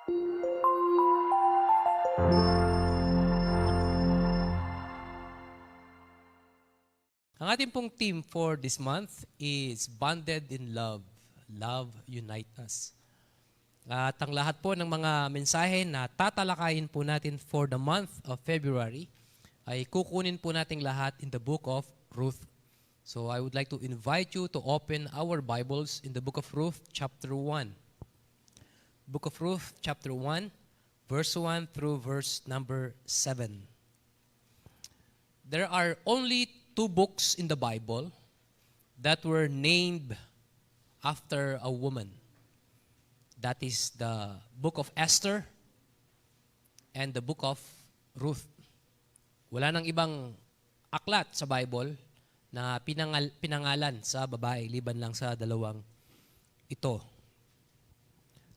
Ang ating pong theme for this month is Bonded in Love. Love Unite Us. At ang lahat po ng mga mensahe na tatalakayin po natin for the month of February ay kukunin po nating lahat in the book of Ruth. So I would like to invite you to open our Bibles in the book of Ruth chapter 1. Book of Ruth chapter 1, verse 1 through verse number 7. There are only two books in the Bible that were named after a woman. That is the book of Esther and the book of Ruth. Wala nang ibang aklat sa Bible na pinangalan sa babae, liban lang sa dalawang ito.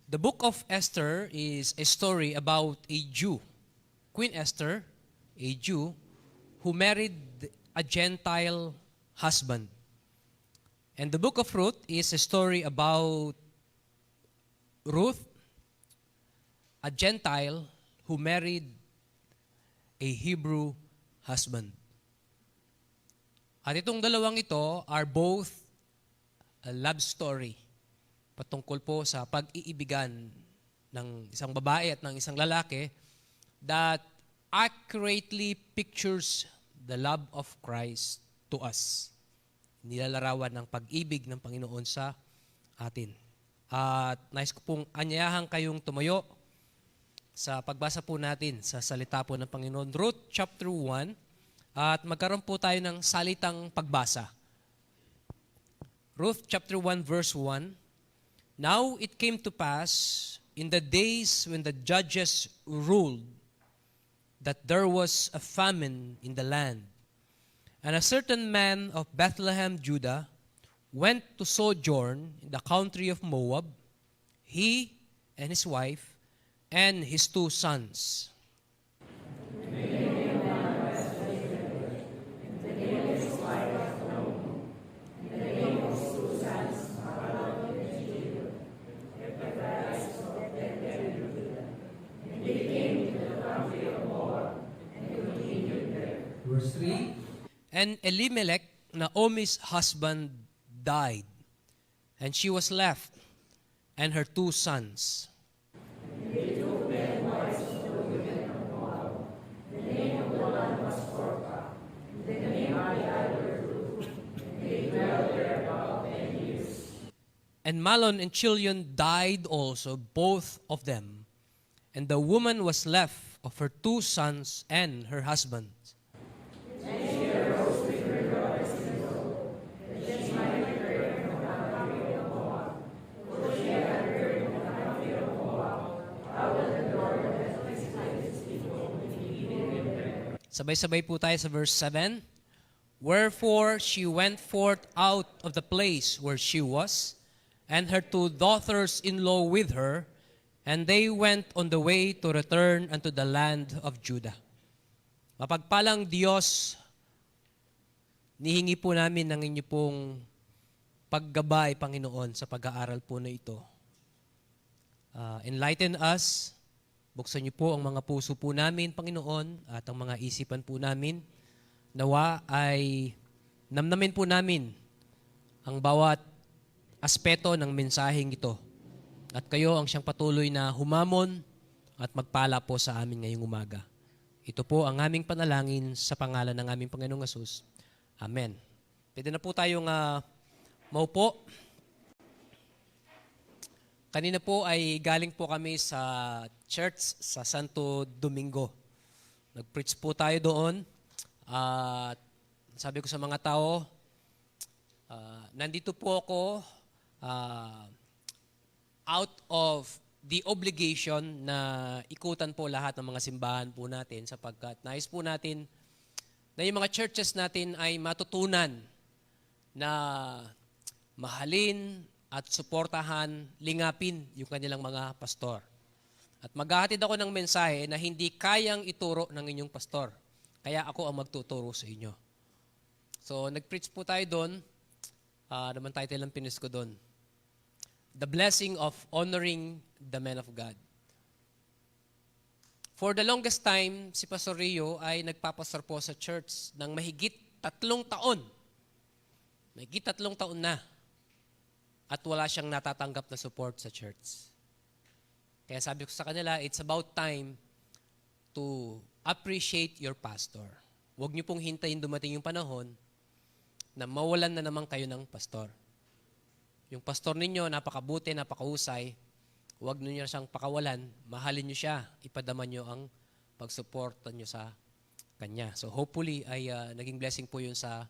The book of Esther is a story about a Jew, Queen Esther, a Jew, who married a Gentile husband. And the book of Ruth is a story about Ruth, a Gentile who married a Hebrew husband. At itong dalawang ito are both a love story patungkol po sa pag-iibigan ng isang babae at ng isang lalaki that accurately pictures the love of Christ to us. Nilalarawan ng pag-ibig ng Panginoon sa atin. At nais ko pong anyayahan kayong tumayo sa pagbasa po natin sa salita po ng Panginoon. Ruth chapter 1, at magkaroon po tayo ng salitang pagbasa. Ruth chapter 1 verse 1, Now it came to pass in the days when the judges ruled that there was a famine in the land. And a certain man of Bethlehem, Judah, went to sojourn in the country of Moab, he and his wife, and his 2 sons. Verse 3, And Elimelech, Naomi's husband, died, and she was left, and her 2 sons. And Mahlon and Chilion died also, both of them, and the woman was left of her 2 sons and her husband. Sabay-sabay po tayo sa verse 7. Wherefore she went forth out of the place where she was, and her 2 daughters-in-law with her, and they went on the way to return unto the land of Judah. Mapagpalang Diyos, nihingi po namin ng inyo pong paggabay, Panginoon, sa pag-aaral po na ito. Enlighten us. Buksan niyo po ang mga puso po namin, Panginoon, at ang mga isipan po namin. Nawa ay namnamin po namin ang bawat aspeto ng mensaheng ito. At kayo ang siyang patuloy na humamon at magpala po sa amin ngayong umaga. Ito po ang aming panalangin sa pangalan ng aming Panginoong Hesus. Amen. Pwede na po tayong maupo. Kanina po ay galing po kami sa church sa Santo Domingo. Nag-preach po tayo doon. At sabi ko sa mga tao, nandito po ako out of the obligation na ikutan po lahat ng mga simbahan po natin sapagkat nais po natin na yung mga churches natin ay matutunan na mahalin at suportahan, lingapin yung kanilang mga pastor. At maghahatid ako ng mensahe na hindi kayang ituro ng inyong pastor. Kaya ako ang magtuturo sa inyo. So, nag-preach po tayo doon. Naman title ang pinis ko doon. The blessing of honoring the men of God. For the longest time, si Pastor Rio ay nagpapastor po sa church ng mahigit 3 taon. Mahigit 3 taon na. At wala siyang natatanggap na support sa church. Kaya sabi ko sa kanila, it's about time to appreciate your pastor. Huwag niyo pong hintayin dumating yung panahon na mawalan na naman kayo ng pastor. Yung pastor ninyo, napakabuti, napakahusay, huwag niyo siyang pakawalan, mahalin niyo siya, ipadama niyo ang pagsuporta niyo sa kanya. So hopefully ay naging blessing po yun sa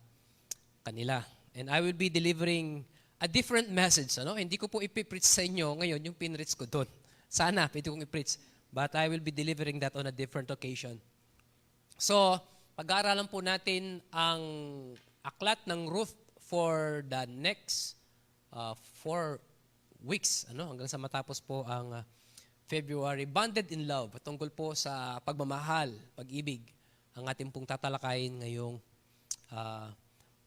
kanila. And I will be delivering a different message. Hindi ko po ipipreach sa inyo ngayon yung pinreach ko doon. Sana, pwede kong ipreach. But I will be delivering that on a different occasion. So, pag-aaralan po natin ang aklat ng Ruth for the next 4 weeks. Hanggang sa matapos po ang February. Bonded in Love. Tungkol po sa pagmamahal, pag-ibig. Ang ating pong tatalakayin ngayong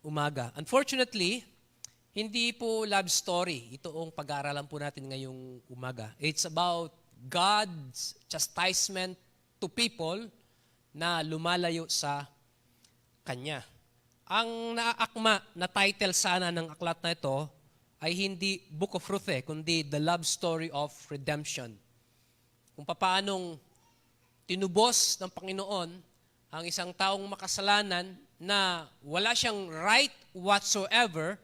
umaga. Unfortunately, hindi po love story. Ito ang pag-aaralan po natin ngayong umaga. It's about God's chastisement to people na lumalayo sa Kanya. Ang naaakma na title sana ng aklat na ito ay hindi Book of Ruth, kundi The Love Story of Redemption. Kung paanong tinubos ng Panginoon ang isang taong makasalanan na wala siyang right whatsoever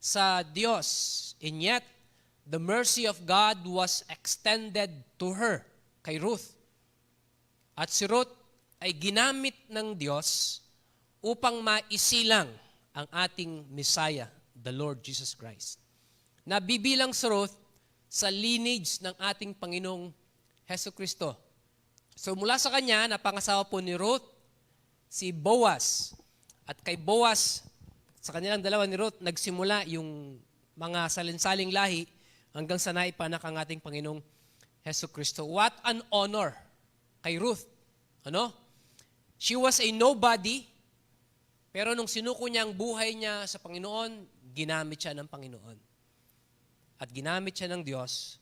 sa Diyos. And yet, the mercy of God was extended to her, kay Ruth. At si Ruth ay ginamit ng Diyos upang maisilang ang ating Messiah, the Lord Jesus Christ. Nabibilang si Ruth sa lineage ng ating Panginoong Heso Kristo. So mula sa kanya, napangasawa po ni Ruth si Boaz. At kay Boaz, sa kanilang dalawa ni Ruth, nagsimula yung mga salinsaling lahi hanggang sa naipanak ang ating Panginoong Heso Kristo. What an honor kay Ruth. She was a nobody, pero nung sinuko niya ang buhay niya sa Panginoon, ginamit siya ng Panginoon. At ginamit siya ng Diyos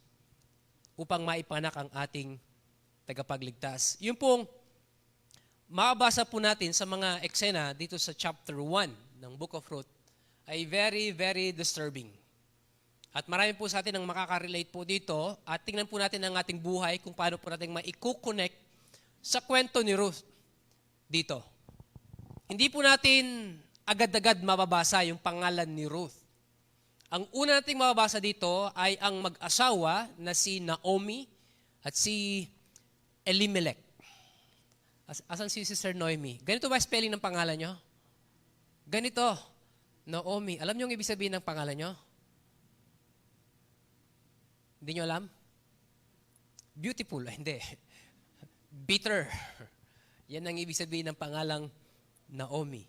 upang maipanak ang ating tagapagligtas. Yung pong mababasa po natin sa mga eksena dito sa chapter 1 ng Book of Ruth ay very, very disturbing. At marami po sa atin ang makaka-relate po dito at tingnan po natin ang ating buhay kung paano po natin maikukonect sa kwento ni Ruth dito. Hindi po natin agad-agad mababasa yung pangalan ni Ruth. Ang una nating mababasa dito ay ang mag-asawa na si Naomi at si Elimelech. Asan si Sister Noemi? Ganito ba spelling ng pangalan nyo? Ganito, Naomi. Alam niyo ang ibig sabihin ng pangalan nyo? Hindi nyo alam? Beautiful. Hindi. Bitter. Yan ang ibig sabihin ng pangalang Naomi.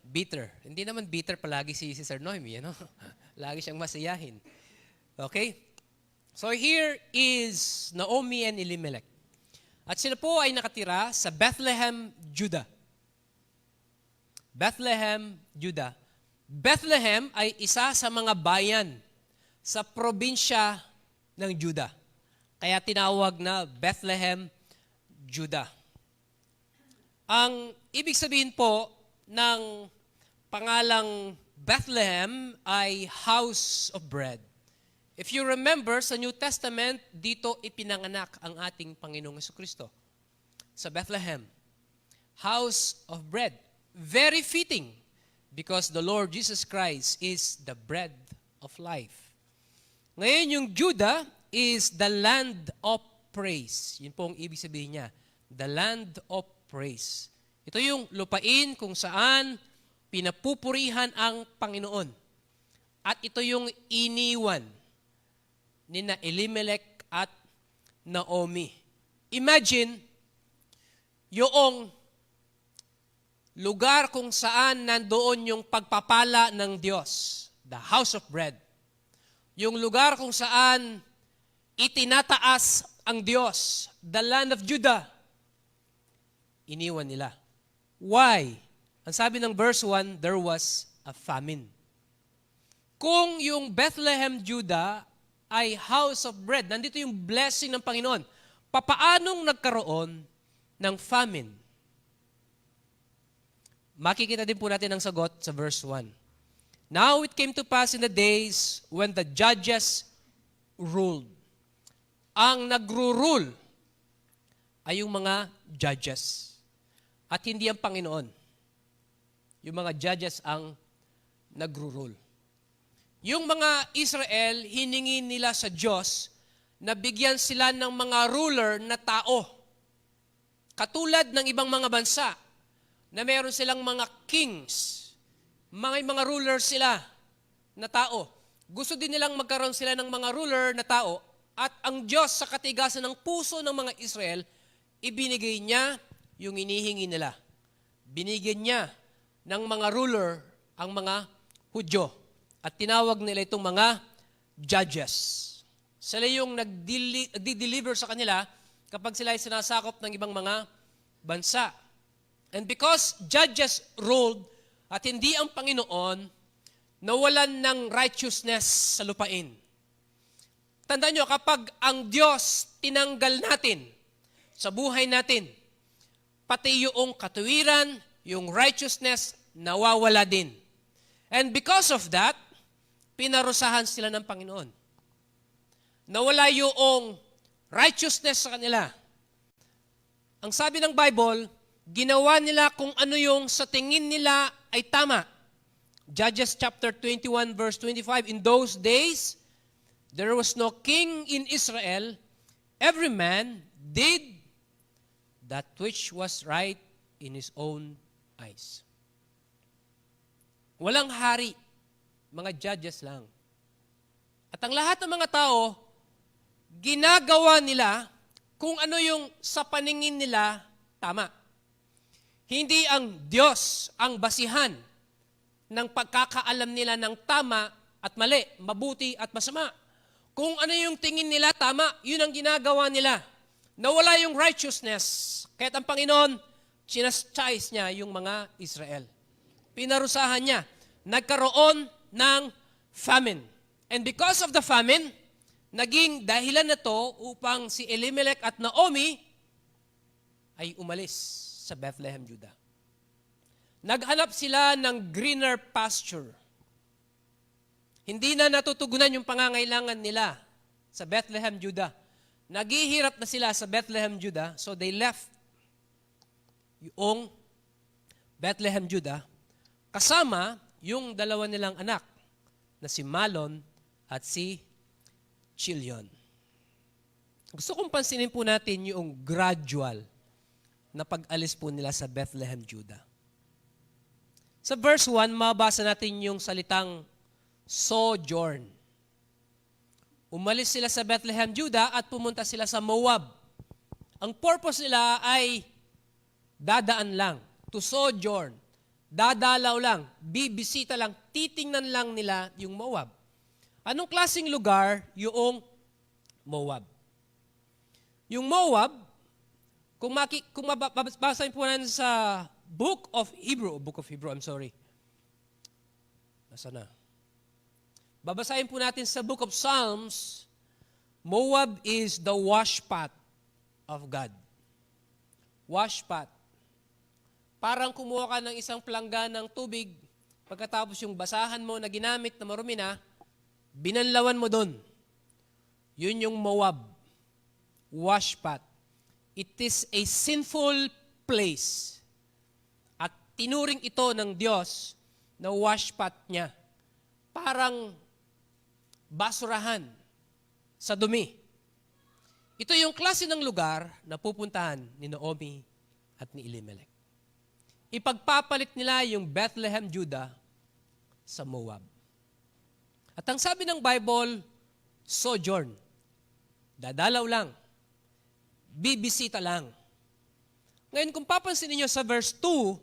Bitter. Hindi naman bitter palagi si Sister Noemi. Lagi siyang masiyahin. Okay? So here is Naomi and Elimelech. At sila po ay nakatira sa Bethlehem, Judah. Bethlehem, Judah. Bethlehem ay isa sa mga bayan sa probinsya ng Judah. Kaya tinawag na Bethlehem, Judah. Ang ibig sabihin po ng pangalang Bethlehem ay House of Bread. If you remember, sa New Testament, dito ipinanganak ang ating Panginoong Jesucristo. Sa Bethlehem. House of Bread. Very fitting because the Lord Jesus Christ is the bread of life. Ngayon yung Judah is the land of praise. Yun po ang ibig sabihin niya. The land of praise. Ito yung lupain kung saan pinapupurihan ang Panginoon. At ito yung iniwan ni na Elimelech at Naomi. Imagine yung lugar kung saan nandoon yung pagpapala ng Diyos, the house of bread. Yung lugar kung saan itinataas ang Diyos, the land of Judah. Iniwan nila. Why? Ang sabi ng verse 1, there was a famine. Kung yung Bethlehem, Judah ay house of bread, nandito yung blessing ng Panginoon. papaanong nagkaroon ng famine? Makikita din po natin ang sagot sa verse 1. Now it came to pass in the days when the judges ruled. Ang nagro-rule ay yung mga judges. At hindi ang Panginoon. Yung mga judges ang nagro-rule. Yung mga Israel, hiningi nila sa Diyos na bigyan sila ng mga ruler na tao. Katulad ng ibang mga bansa na meron silang mga kings, mga rulers sila na tao. Gusto din nilang magkaroon sila ng mga ruler na tao at ang Diyos sa katigasan ng puso ng mga Israel, ibinigay niya yung inihingi nila. Binigyan niya ng mga ruler ang mga Hudyo at tinawag nila itong mga judges. Sila yung nagdi-deliver sa kanila kapag sila ay sinasakop ng ibang mga bansa. And because judges ruled at hindi ang Panginoon, nawalan ng righteousness sa lupain. Tandaan nyo, kapag ang Diyos tinanggal natin sa buhay natin, pati yung katuwiran, yung righteousness, nawawala din. And because of that, pinarusahan sila ng Panginoon. Nawala yung righteousness sa kanila. Ang sabi ng Bible, ginawa nila kung ano yung sa tingin nila ay tama. Judges chapter 21 verse 25, in those days, there was no king in Israel. Every man did that which was right in his own eyes. Walang hari, mga judges lang. At ang lahat ng mga tao, ginagawa nila kung ano yung sa paningin nila tama. Hindi ang Diyos ang basihan ng pagkakaalam nila ng tama at mali, mabuti at masama. Kung ano yung tingin nila tama, yun ang ginagawa nila. Nawala yung righteousness. Kahit ang Panginoon, sinastise niya yung mga Israel. Pinarusahan niya. Nagkaroon ng famine. And because of the famine, naging dahilan na to upang si Elimelech at Naomi ay umalis sa Bethlehem, Judah. Naghanap sila ng greener pasture. Hindi na natutugunan yung pangangailangan nila sa Bethlehem, Judah. Naghihirap na sila sa Bethlehem, Judah, so they left yung Bethlehem, Judah, kasama yung dalawa nilang anak na si Malon at si Chilion. Gusto kong pansinin po natin yung gradual na pag-alis po nila sa Bethlehem, Judah. Sa verse 1, mabasa natin yung salitang sojourn. Umalis sila sa Bethlehem, Judah at pumunta sila sa Moab. Ang purpose nila ay dadaan lang, to sojourn, dadalaw lang, bibisita lang, titingnan lang nila yung Moab. Anong klaseng lugar yung Moab? Yung Moab, kung mababasahin po natin sa Book of Hebrew, Nasaan na? Babasahin po natin sa Book of Psalms, Moab is the washpot of God. Washpot. Parang kumuha ka ng isang palangga ng tubig, pagkatapos yung basahan mo na ginamit na marumi na, binanlawan mo doon. Yun yung Moab. Washpot. It is a sinful place. At tinuring ito ng Diyos na washpot niya. Parang basurahan sa dumi. Ito yung klase ng lugar na pupuntahan ni Naomi at ni Elimelech. Ipagpapalit nila yung Bethlehem, Judah sa Moab. At ang sabi ng Bible, sojourn. Dadalaw lang. Bibisita lang. Ngayon, kung papansin niyo sa verse 2,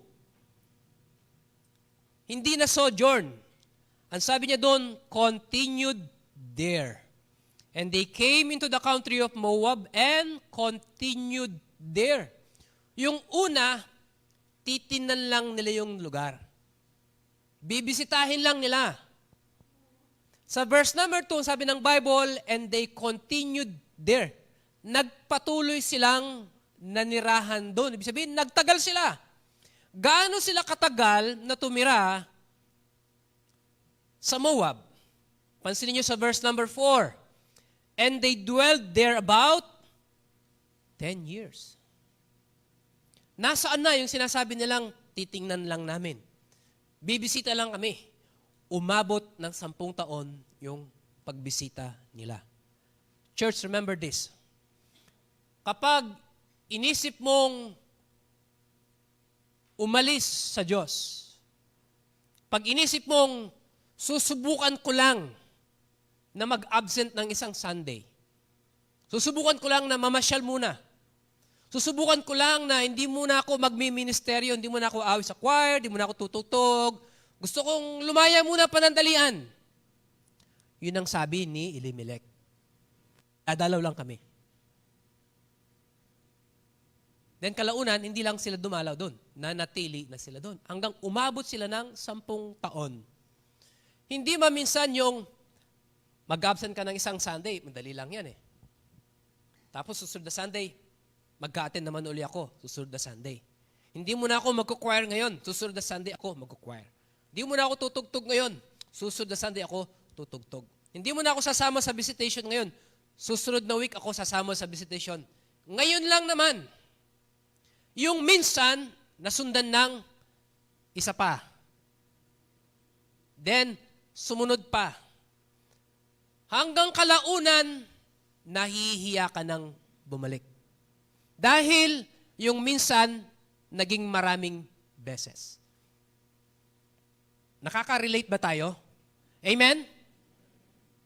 hindi na sojourn. Ang sabi niya doon, continued there. And they came into the country of Moab and continued there. Yung una, titinan lang nila yung lugar. Bibisitahin lang nila. Sa verse number 2, sabi ng Bible, and they continued there. nagpatuloy silang nanirahan doon. Ibig sabihin, nagtagal sila. Gaano sila katagal na tumira sa Moab? Pansinin niyo sa verse number 4. And they dwelled there about 10 years. Nasaan na yung sinasabi nilang titingnan lang namin? Bibisita lang kami. Umabot ng 10 taon yung pagbisita nila. Church, remember this. Kapag inisip mong umalis sa Diyos, pag inisip mong susubukan ko lang na mag-absent ng isang Sunday, susubukan ko lang na mamasyal muna, susubukan ko lang na hindi muna ako magmi-ministeryo, hindi muna ako awit sa choir, hindi muna ako tutugtog. Gusto kong lumaya muna panandalian. Yun ang sabi ni Elimelech. Dadalaw lang kami. Then kalaunan, hindi lang sila dumalaw doon. Nanatili na sila doon. Hanggang umabot sila ng 10 taon. Hindi maminsan yung mag-absent ka ng isang Sunday, madali lang yan eh. Tapos susunod na Sunday, mag-a-attend naman uli ako, susunod na Sunday. Hindi mo na ako magkukwire ngayon, susunod na Sunday ako magkukwire. Hindi mo na ako tutugtog ngayon, susunod na Sunday ako tutugtog. Hindi mo na ako sasama sa visitation ngayon, susunod na week ako sasama sa visitation. Ngayon lang naman, yung minsan, nasundan ng isa pa. Then, sumunod pa. Hanggang kalaunan, nahihiya ka ng bumalik. Dahil yung minsan, naging maraming beses. Nakaka-relate ba tayo? Amen?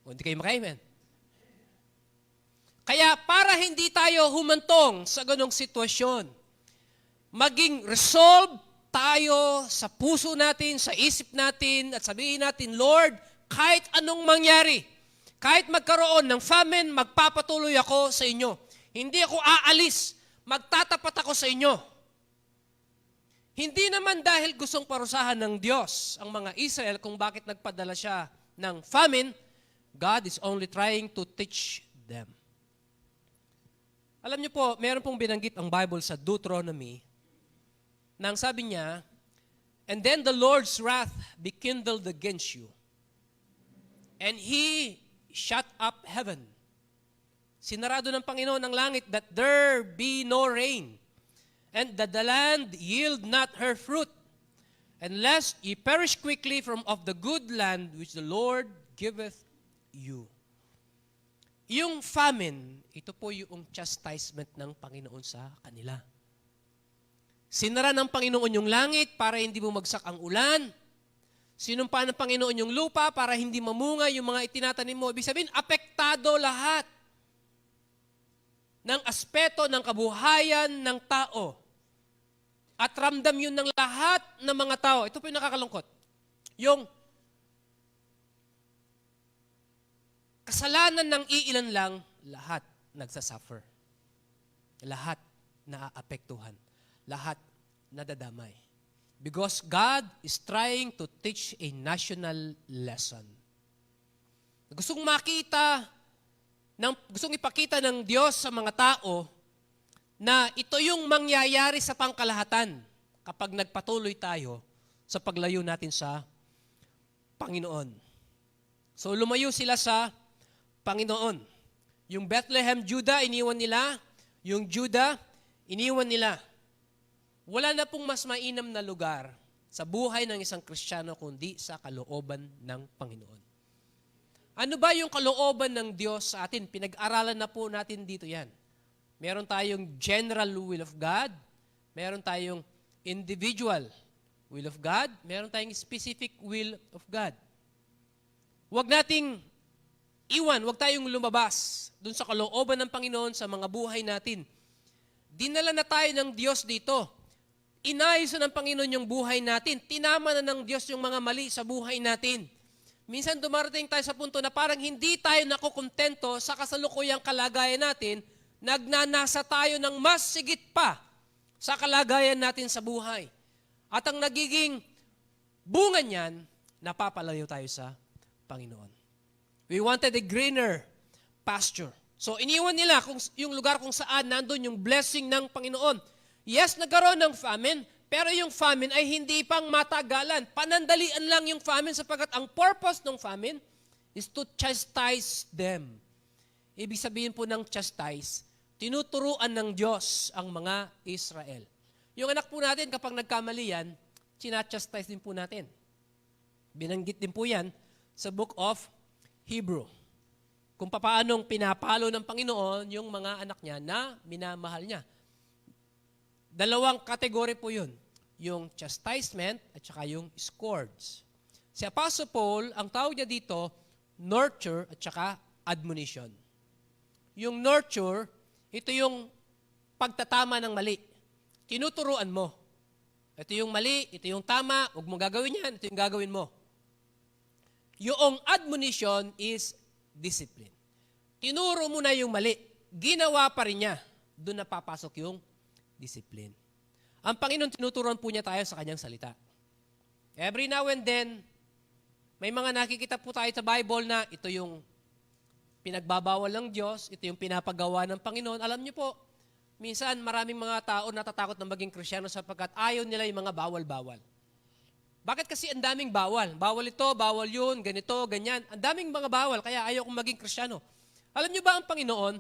O hindi kayo maka-amen. Kaya para hindi tayo humantong sa ganong sitwasyon, maging resolve tayo sa puso natin, sa isip natin, at sabihin natin, Lord, kahit anong mangyari, kahit magkaroon ng famine, magpapatuloy ako sa inyo. Hindi ako aalis, magtatapat ako sa inyo. Hindi naman dahil gustong parusahan ng Diyos ang mga Israel kung bakit nagpadala siya ng famine, God is only trying to teach them. Alam niyo po, meron pong binanggit ang Bible sa Deuteronomy nang sabi niya, and then the Lord's wrath be kindled against you, and He shut up heaven. Sinarado ng Panginoon ang langit that there be no rain, and that the land yield not her fruit, and lest ye perish quickly from of the good land which the Lord giveth you. Yung famine, ito po yung chastisement ng Panginoon sa kanila. Sinara ng Panginoon yung langit para hindi bumagsak ang ulan. Sinumpa ng Panginoon yung lupa para hindi mamunga yung mga itinatanim mo. Ibig sabihin, apektado lahat ng aspeto ng kabuhayan ng tao. At ramdam yun ng lahat ng mga tao. Ito po yung nakakalungkot. Yung kasalanan ng iilan lang, lahat nagsasuffer. Lahat naaapektuhan. Lahat nadadamay. Because God is trying to teach a national lesson. Gustong ipakita ng Diyos sa mga tao na ito yung mangyayari sa pangkalahatan kapag nagpatuloy tayo sa paglayo natin sa Panginoon. So lumayo sila sa Panginoon. Yung Bethlehem, Judah, iniwan nila. Yung Judah, iniwan nila. Wala na pong mas mainam na lugar sa buhay ng isang Kristiyano kundi sa kalooban ng Panginoon. Ano ba yung kalooban ng Diyos sa atin? Pinag-aralan na po natin dito yan. Meron tayong general will of God, meron tayong individual will of God, meron tayong specific will of God. Huwag nating iwan, huwag tayong lumabas dun sa kalooban ng Panginoon sa mga buhay natin. Dinala na tayo ng Diyos dito. Inayos ng Panginoon yung buhay natin. Tinama na ng Diyos yung mga mali sa buhay natin. Minsan dumarating tayo sa punto na parang hindi tayo nakukontento sa kasalukuyang kalagayan natin, nagnanasa tayo ng mas sigit pa sa kalagayan natin sa buhay. At ang nagiging bunga niyan, napapalayo tayo sa Panginoon. We wanted a greener pasture. So iniwan nila yung lugar kung saan nandun yung blessing ng Panginoon. Yes, nagkaroon ng famine, pero yung famine ay hindi pang matagalan. Panandalian lang yung famine sapagkat ang purpose ng famine is to chastise them. Ibig sabihin po ng chastise, tinuturuan ng Diyos ang mga Israel. Yung anak po natin, kapag nagkamali yan, chinachastise din po natin. Binanggit din po yan sa book of Hebrew. Kung paanong pinapalo ng Panginoon yung mga anak niya na minamahal niya. Dalawang kategory po yun. Yung chastisement at saka yung scourge. Si Apostle Paul, ang tawag niya dito, nurture at saka admonition. Yung nurture, ito yung pagtatama ng mali. Tinuturuan mo. Ito yung mali, ito yung tama, huwag mo gagawin yan, ito yung gagawin mo. Yung admonition is discipline. Tinuro mo na yung mali, ginawa pa rin niya, doon na papasok yung discipline. Ang Panginoon, tinuturuan po niya tayo sa kanyang salita. Every now and then, may mga nakikita po tayo sa Bible na ito yung pinagbabawal ng Diyos, ito yung pinapagawa ng Panginoon. Alam niyo po, minsan maraming mga tao natatakot na maging Kristiyano sapagkat ayaw nila yung mga bawal-bawal. Bakit kasi ang daming bawal? Bawal ito, bawal yun, ganito, ganyan. Ang daming mga bawal, kaya ayaw kong maging Kristiyano. Alam niyo ba ang Panginoon,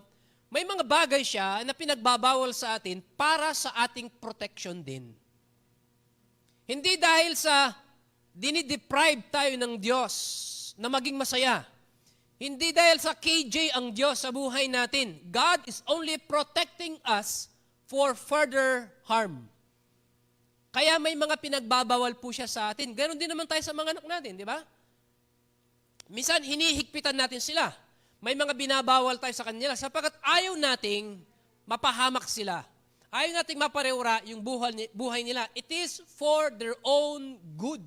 may mga bagay siya na pinagbabawal sa atin para sa ating protection din. Hindi dahil sa dinideprive tayo ng Diyos na maging masaya. Hindi dahil sa KJ ang Diyos sa buhay natin. God is only protecting us for further harm. Kaya may mga pinagbabawal po siya sa atin. Ganon din naman tayo sa mga anak natin, di ba? Minsan, hinihigpitan natin sila. May mga binabawal tayo sa kanila sapagkat ayaw nating mapahamak sila. Ayaw nating mapareura yung buhay nila. It is for their own good.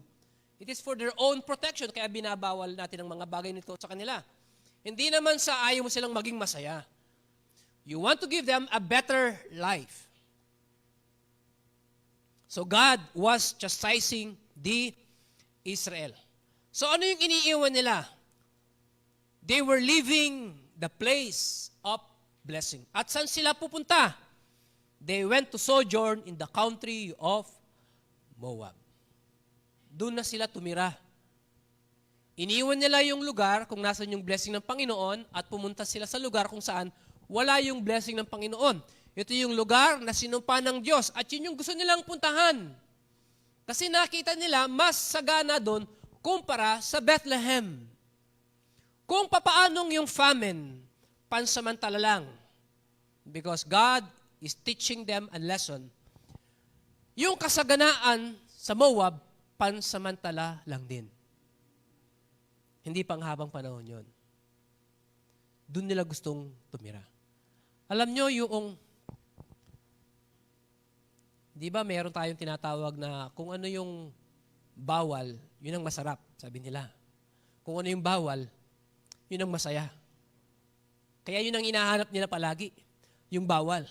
It is for their own protection. Kaya binabawal natin ang mga bagay nito sa kanila. Hindi naman sa ayaw mo silang maging masaya. You want to give them a better life. So God was chastising the Israel. So ano yung iniiwan nila? They were leaving the place of blessing. At saan sila pupunta? They went to sojourn in the country of Moab. Doon na sila tumira. Iniwan nila yung lugar kung nasan yung blessing ng Panginoon at pumunta sila sa lugar kung saan wala yung blessing ng Panginoon. Ito yung lugar na sinumpa ng Diyos at yun yung gusto nilang puntahan. Kasi nakita nila mas sagana doon kumpara sa Bethlehem. Kung papaanong yung famine, pansamantala lang. Because God is teaching them a lesson. Yung kasaganaan sa Moab, pansamantala lang din. Hindi pang habang panahon yun. Doon nila gustong tumira. Alam nyo yung, di ba meron tayong tinatawag na kung ano yung bawal, yun ang masarap, sabi nila. Kung ano yung bawal, yun ang masaya. Kaya yun ang hinahanap nila palagi, yung bawal.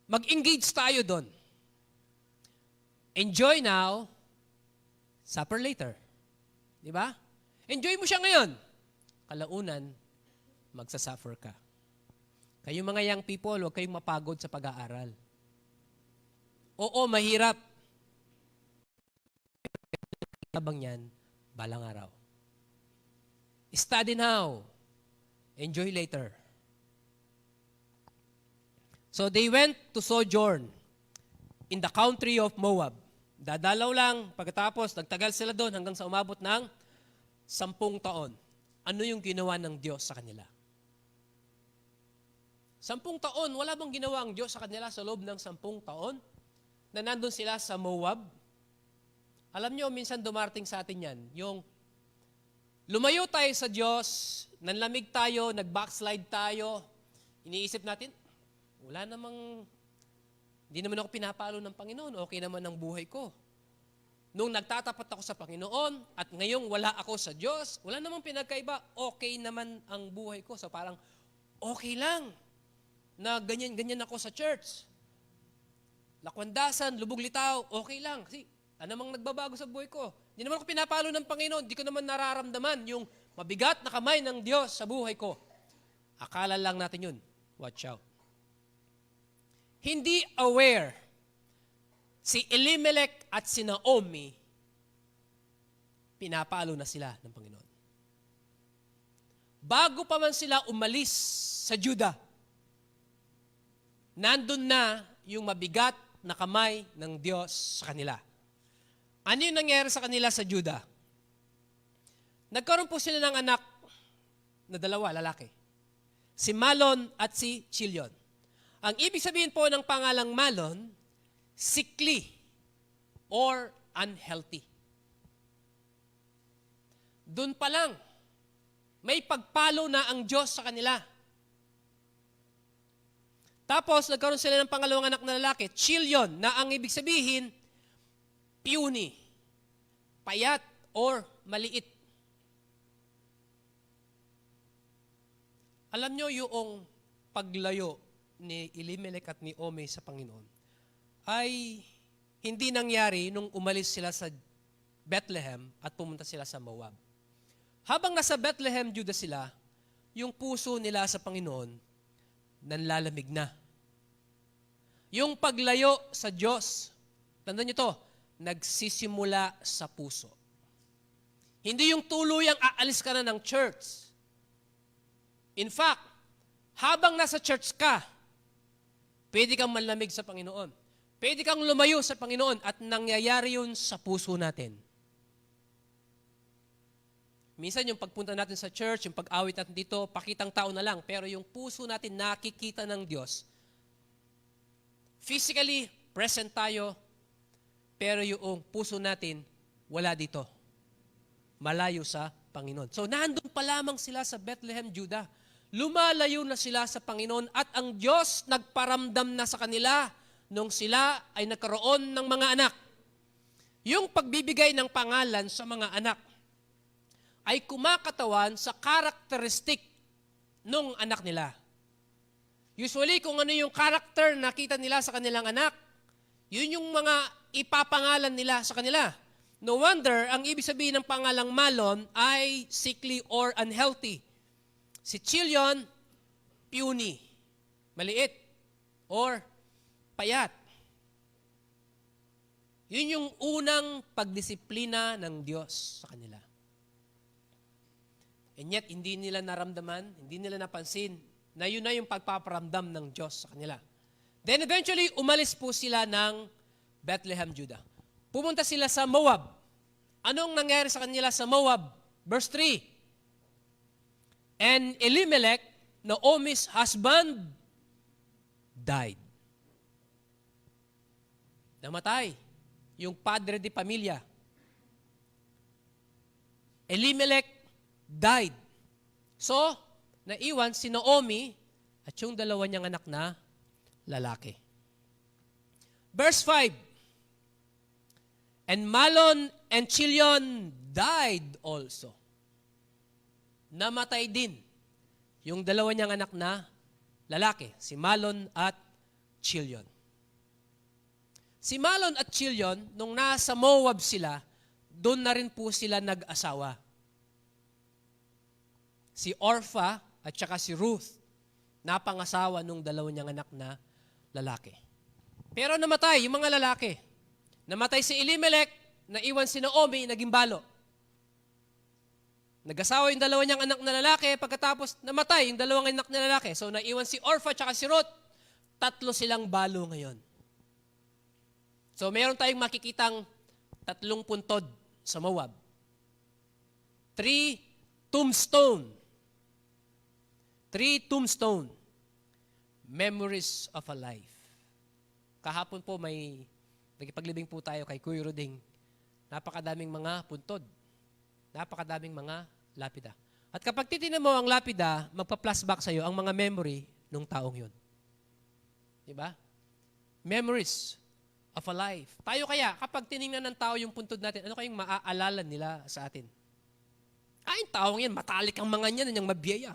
Mag-engage tayo doon. Enjoy now, suffer later. Di ba? Enjoy mo siya ngayon. Kalaunan, magsasuffer ka. Kayong mga young people, huwag kayong mapagod sa pag-aaral. Oo, mahirap. Habang yan, balang araw. Study now. Enjoy later. So they went to sojourn in the country of Moab. Dadalaw lang, pagkatapos nagtagal sila doon hanggang sa umabot ng 10 taon. Ano yung ginawa ng Diyos sa kanila? 10 taon, wala bang ginawa ang Diyos sa kanila sa loob ng 10 taon? Na nandun sila sa Moab? Alam nyo, minsan dumarating sa atin yan, yung lumayo tayo sa Diyos, nanlamig tayo, nag-backslide tayo, iniisip natin, wala namang, hindi naman ako pinapalo ng Panginoon, okay naman ang buhay ko. Nung nagtatapat ako sa Panginoon at ngayong wala ako sa Diyos, wala namang pinagkaiba, okay naman ang buhay ko. So parang okay lang na ganyan-ganyan ako sa church. Lakwandasan, lubog litaw, okay lang. Kasi ano namang nagbabago sa buhay ko. Hindi naman ako pinapalo ng Panginoon, hindi ko naman nararamdaman yung mabigat na kamay ng Diyos sa buhay ko. Akala lang natin yun. Watch out. Hindi aware si Elimelech at si Naomi, pinapalo na sila ng Panginoon. Bago pa man sila umalis sa Judah, nandun na yung mabigat na kamay ng Diyos sa kanila. Ano yung nangyari sa kanila sa Judah? Nagkaroon po sila ng anak na dalawa, lalaki. Si Malon at si Chilion. Ang ibig sabihin po ng pangalang Malon, sickly or unhealthy. Doon pa lang, may pagpalo na ang Diyos sa kanila. Tapos, nagkaroon sila ng pangalawang anak na lalaki, Chilion, na ang ibig sabihin, puny, payat, or maliit. Alam nyo yung paglayo ni Elimelech at ni Naomi sa Panginoon ay hindi nangyari nung umalis sila sa Bethlehem at pumunta sila sa Moab. Habang nasa Bethlehem, Judah sila, yung puso nila sa Panginoon nanlalamig na. Yung paglayo sa Diyos, tandaan nyo to, nagsisimula sa puso. Hindi yung tuluyang aalis ka na ng church. In fact, habang nasa church ka, pwede kang manlamig sa Panginoon. Pwede kang lumayo sa Panginoon at nangyayari yun sa puso natin. Minsan yung pagpunta natin sa church, yung pag-awit natin dito, pakitang tao na lang. Pero yung puso natin nakikita ng Diyos. Physically, present tayo, pero yung puso natin, wala dito. Malayo sa Panginoon. So, nandun pa lamang sila sa Bethlehem, Judah. Lumalayo na sila sa Panginoon at ang Diyos nagparamdam na sa kanila nung sila ay nagkaroon ng mga anak. Yung pagbibigay ng pangalan sa mga anak ay kumakatawan sa karakteristik nung anak nila. Usually, kung ano yung character na nakita nila sa kanilang anak, yun yung mga ipapangalan nila sa kanila. No wonder, ang ibig sabihin ng pangalang Malon ay sickly or unhealthy. Si Chilion, puny, maliit, or payat. Yun yung unang pagdisiplina ng Diyos sa kanila. And yet, hindi nila naramdaman, hindi nila napansin na yun na yung pagpaparamdam ng Diyos sa kanila. Then eventually, umalis po sila ng Bethlehem, Judah. Pumunta sila sa Moab. Anong nangyari sa kanila sa Moab? Verse 3. And Elimelech, Naomi's husband, died. Namatay. Yung padre de pamilya. Elimelech died. So, naiwan si Naomi at yung dalawa niyang anak na lalaki. Verse 5. And Malon and Chilion died also. Namatay din yung dalawa niyang anak na lalaki, si Malon at Chilion. Si Malon at Chilion, nung nasa Moab sila, doon na rin po sila nag-asawa. Si Orpha at saka si Ruth, napangasawa nung dalawa niyang anak na lalaki. Pero namatay yung mga lalaki. Namatay si Elimelech, naiwan si Naomi, naging balo. Nag-asawa yung dalawa niyang anak na lalaki, pagkatapos namatay yung dalawang anak na lalaki. So naiwan si Orpha at si Ruth, tatlo silang balo ngayon. So mayroon tayong makikitang 3 puntod sa Moab. 3 tombstone. 3 tombstone. Memories of a life. Kahapon po may nagipaglibing po tayo kay Kuya Ruding. Napakadaming mga puntod. Napakadaming mga lapida. At kapag titignan mo ang lapida, magpa-flashback sa iyo ang mga memory ng taong yun. Diba? Memories of a life. Tayo kaya, kapag tinignan ng tao yung puntod natin, ano kayong maaalala nila sa atin? Yung taong yan, matalik ang mga niyan, yung mabiyaya.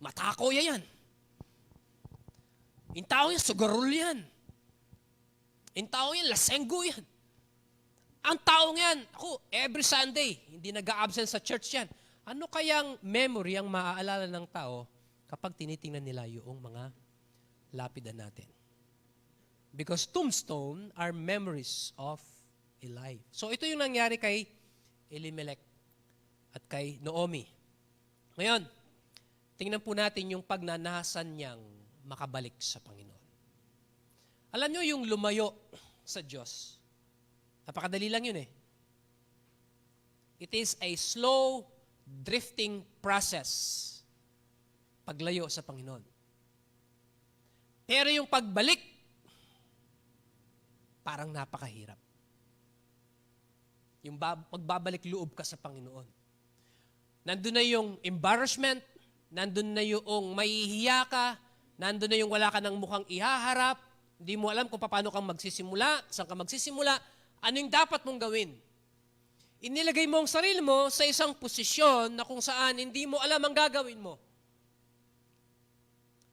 Matako yan. Yung taong yan, sugarol yan. Yung taong yan, lasenggo yan. Ang taong yan, ako, every Sunday, hindi nag-a-absent sa church yan. Ano kayang memory ang maaalala ng tao kapag tinitingnan nila yung mga lapida natin? Because tombstone are memories of a life. So ito yung nangyari kay Elimelech at kay Naomi. Ngayon, tingnan po natin yung pagnanahasan niyang makabalik sa Panginoon. Alam niyo yung lumayo sa Diyos. Napakadali lang yun eh. It is a slow drifting process. Paglayo sa Panginoon. Pero yung pagbalik, parang napakahirap. Yung pagbabalik loob ka sa Panginoon. Nandun na yung embarrassment, nandun na yung mahihiya ka, nandun na yung wala ka ng mukhang ihaharap, hindi mo alam kung paano kang magsisimula, saan ka magsisimula, ano yung dapat mong gawin. Inilagay mo ang sarili mo sa isang posisyon na kung saan hindi mo alam ang gagawin mo.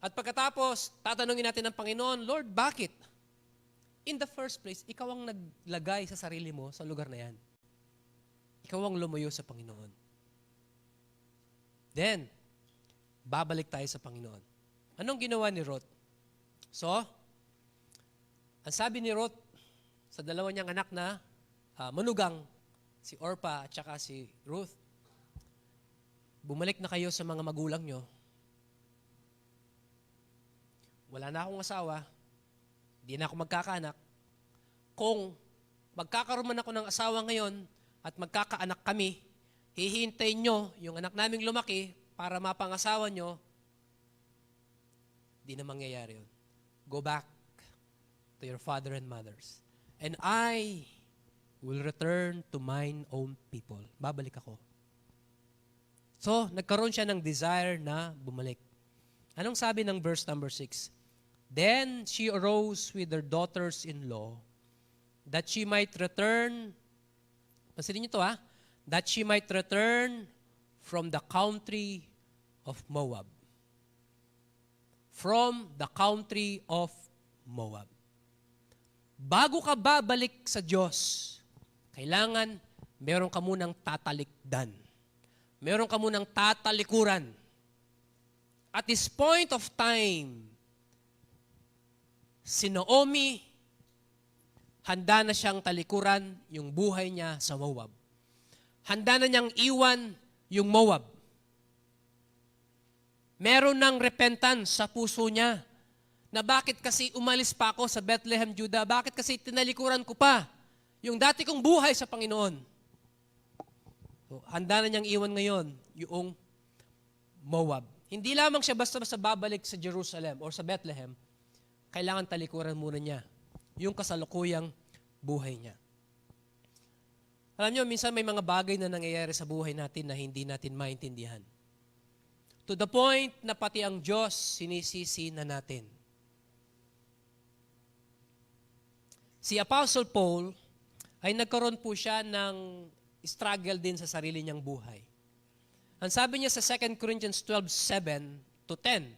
At pagkatapos, tatanungin natin ng Panginoon, Lord, bakit? In the first place, ikaw ang naglagay sa sarili mo sa lugar na yan. Ikaw ang lumayo sa Panginoon. Then, babalik tayo sa Panginoon. Anong ginawa ni Ruth? So, ang sabi ni Ruth sa dalawa niyang anak na manugang, si Orpah at saka si Ruth, bumalik na kayo sa mga magulang nyo. Wala na akong asawa, di na ako magkakaanak. Kung magkakaroon man ako ng asawa ngayon at magkakaanak kami, hihintayin nyo yung anak naming lumaki para mapangasawa nyo, di na mangyayari yun. Go back to your father and mothers. And I will return to mine own people. Babalik ako. So, nagkaroon siya ng desire na bumalik. Anong sabi ng verse number 6? Then she arose with her daughters-in-law that she might return, pansinin niyo to that she might return from the country of Moab. From the country of Moab. Bago ka babalik sa Diyos, kailangan meron ka munang tatalikdan. Meron ka munang tatalikuran. At this point of time, si Naomi, handa na siyang talikuran yung buhay niya sa Moab. Handa na niyang iwan yung Moab. Meron ng repentance sa puso niya na bakit kasi umalis pa ako sa Bethlehem, Judah? Bakit kasi tinalikuran ko pa yung dati kong buhay sa Panginoon? So, handa na niyang iwan ngayon yung Moab. Hindi lamang siya basta-basta babalik sa Jerusalem or sa Bethlehem, kailangan talikuran muna niya yung kasalukuyang buhay niya. Alam niyo, minsan may mga bagay na nangyayari sa buhay natin na hindi natin maintindihan. To the point na pati ang Diyos sinisisi na natin. Si Apostle Paul ay nagkaroon po siya ng struggle din sa sarili niyang buhay. Ang sabi niya sa 2 Corinthians 12:7-10,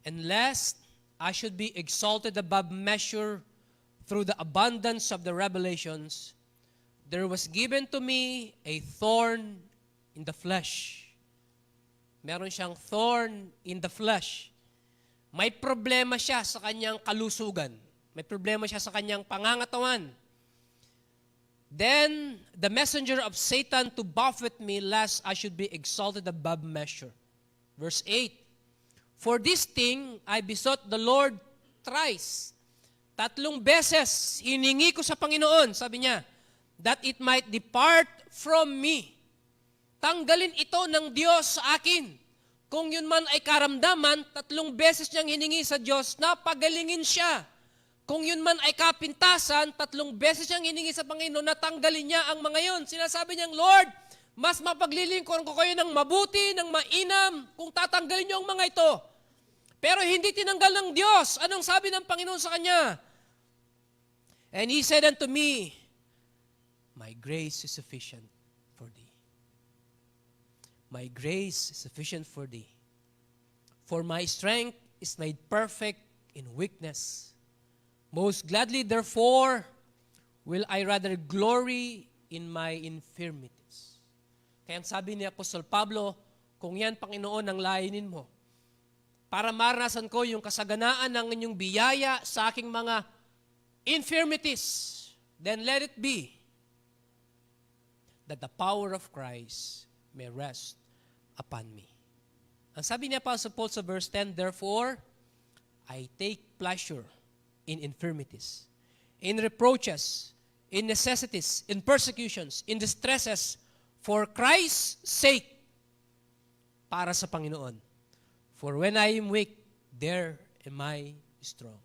And lest I should be exalted above measure through the abundance of the revelations, there was given to me a thorn in the flesh. Meron siyang thorn in the flesh. May problema siya sa kanyang kalusugan. May problema siya sa kanyang pangangatawan. Then the messenger of Satan to buffet me lest I should be exalted above measure. Verse 8, For this thing I besought the Lord thrice. 3 beses hiningi ko sa Panginoon, sabi niya, that it might depart from me. Tanggalin ito ng Diyos sa akin. Kung yun man ay karamdaman, 3 beses niyang hiningi sa Diyos na pagalingin siya. Kung yun man ay kapintasan, 3 beses niyang hiningi sa Panginoon na tanggalin niya ang mga yun. Sinasabi niyang, Lord, mas mapaglilingkuran ko kayo ng mabuti, ng mainam, kung tatanggalin niyo ang mga ito. Pero hindi tinanggal ng Diyos. Anong sabi ng Panginoon sa kanya? And He said unto me, My grace is sufficient for thee. My grace is sufficient for thee. For my strength is made perfect in weakness. Most gladly, therefore, will I rather glory in my infirmities. Kaya ang sabi ni Apostol Pablo, kung yan, Panginoon, ang layunin mo, para maranasan ko yung kasaganaan ng inyong biyaya sa aking mga infirmities, then let it be that the power of Christ may rest upon me. Ang sabi ni Apostle Paul sa verse 10, therefore, I take pleasure in infirmities, in reproaches, in necessities, in persecutions, in distresses, for Christ's sake, para sa Panginoon. For when I am weak, there am I strong.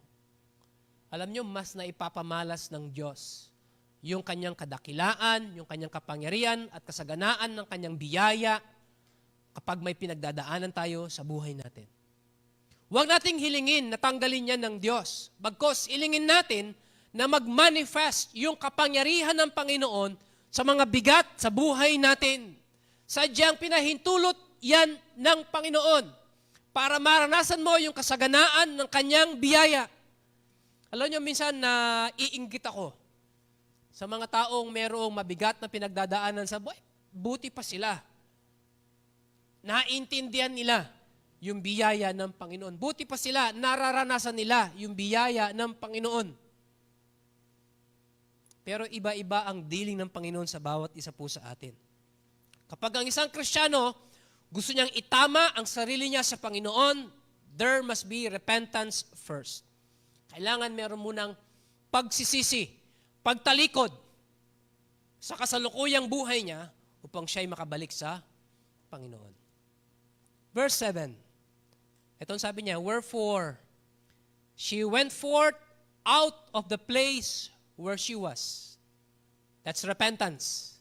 Alam nyo, mas naipapamalas ng Diyos yung kanyang kadakilaan, yung kanyang kapangyarihan at kasaganaan ng kanyang biyaya kapag may pinagdadaanan tayo sa buhay natin. Huwag nating hilingin na tanggalin yan ng Diyos. Bagkos, hilingin natin na mag-manifest yung kapangyarihan ng Panginoon sa mga bigat sa buhay natin. Sadyang pinahintulot yan ng Panginoon para maranasan mo yung kasaganaan ng kanyang biyaya. Alam nyo, minsan na iinggit ako sa mga taong merong mabigat na pinagdadaanan sa buhay. Buti pa sila. Naintindihan nila yung biyaya ng Panginoon. Buti pa sila, nararanasan nila yung biyaya ng Panginoon. Pero iba-iba ang dealing ng Panginoon sa bawat isa po sa atin. Kapag ang isang Kristiyano, gusto niyang itama ang sarili niya sa Panginoon, there must be repentance first. Kailangan meron munang pagsisisi, pagtalikod sa kasalukuyang buhay niya upang siya'y makabalik sa Panginoon. Verse 7. Ito sabi niya, wherefore she went forth out of the place where she was. That's repentance.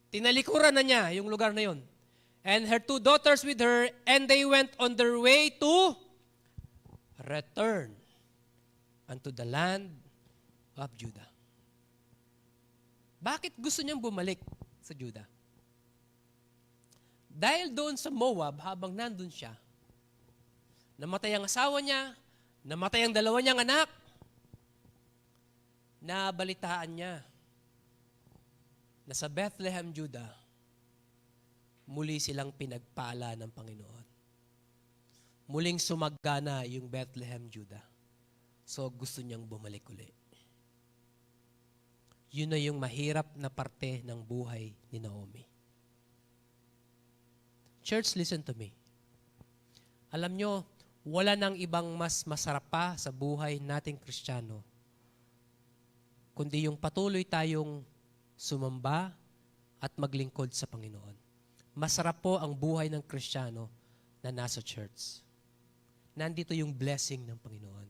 Tinalikuran na niya yung lugar na yun. And her 2 daughters with her, and they went on their way to return unto the land of Judah. Bakit gusto niyang bumalik sa Judah? Dahil doon sa Moab, habang nandun siya, namatay ang asawa niya, namatay ang 2 niyang anak, nabalitaan niya na sa Bethlehem, Judah, muli silang pinagpala ng Panginoon. Muling sumagana yung Bethlehem, Judah. So gusto niyang bumalik uli. Yun na yung mahirap na parte ng buhay ni Naomi. Church, listen to me. Alam nyo, wala nang ibang mas masarap pa sa buhay nating Kristiyano kundi yung patuloy tayong sumamba at maglingkod sa Panginoon. Masarap po ang buhay ng Kristiyano na nasa church. Nandito yung blessing ng Panginoon.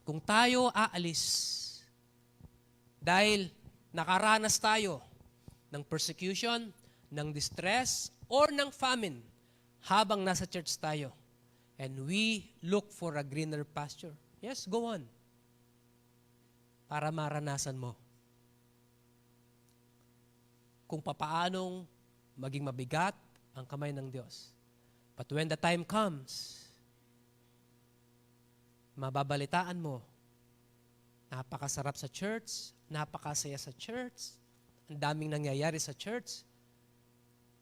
Kung tayo aalis dahil nakaranas tayo ng persecution, ng distress, or ng famine habang nasa church tayo, and we look for a greener pasture, yes, go on. Para maranasan mo kung papaanong maging mabigat ang kamay ng Diyos. But when the time comes, mababalitaan mo, napakasarap sa church, napakasaya sa church, ang daming nangyayari sa church,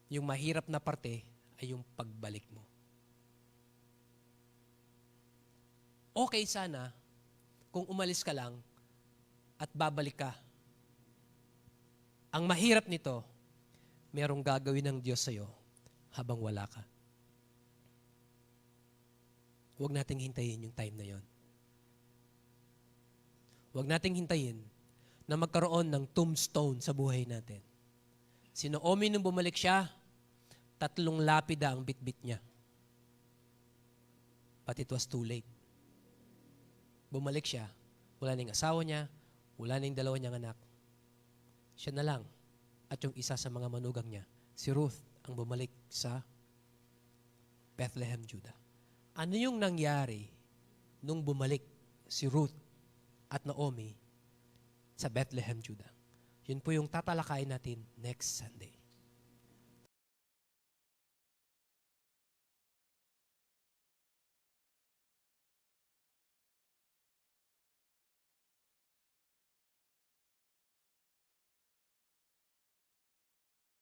yung mahirap na parte ay yung pagbalik mo. Okay sana kung umalis ka lang at babalik ka. Ang mahirap nito, merong gagawin ng Diyos sa'yo habang wala ka. Huwag nating hintayin yung time na yon. Huwag nating hintayin na magkaroon ng tombstone sa buhay natin. Si Naomi nung bumalik siya, 3 lapida ang bitbit niya. But it was too late. Bumalik siya, wala nang asawa niya, wala nang 2 niyang anak. Siya na lang at yung isa sa mga manugang niya, si Ruth, ang bumalik sa Bethlehem, Judah. Ano yung nangyari nung bumalik si Ruth at Naomi sa Bethlehem, Judah? Yun po yung tatalakayin natin next Sunday.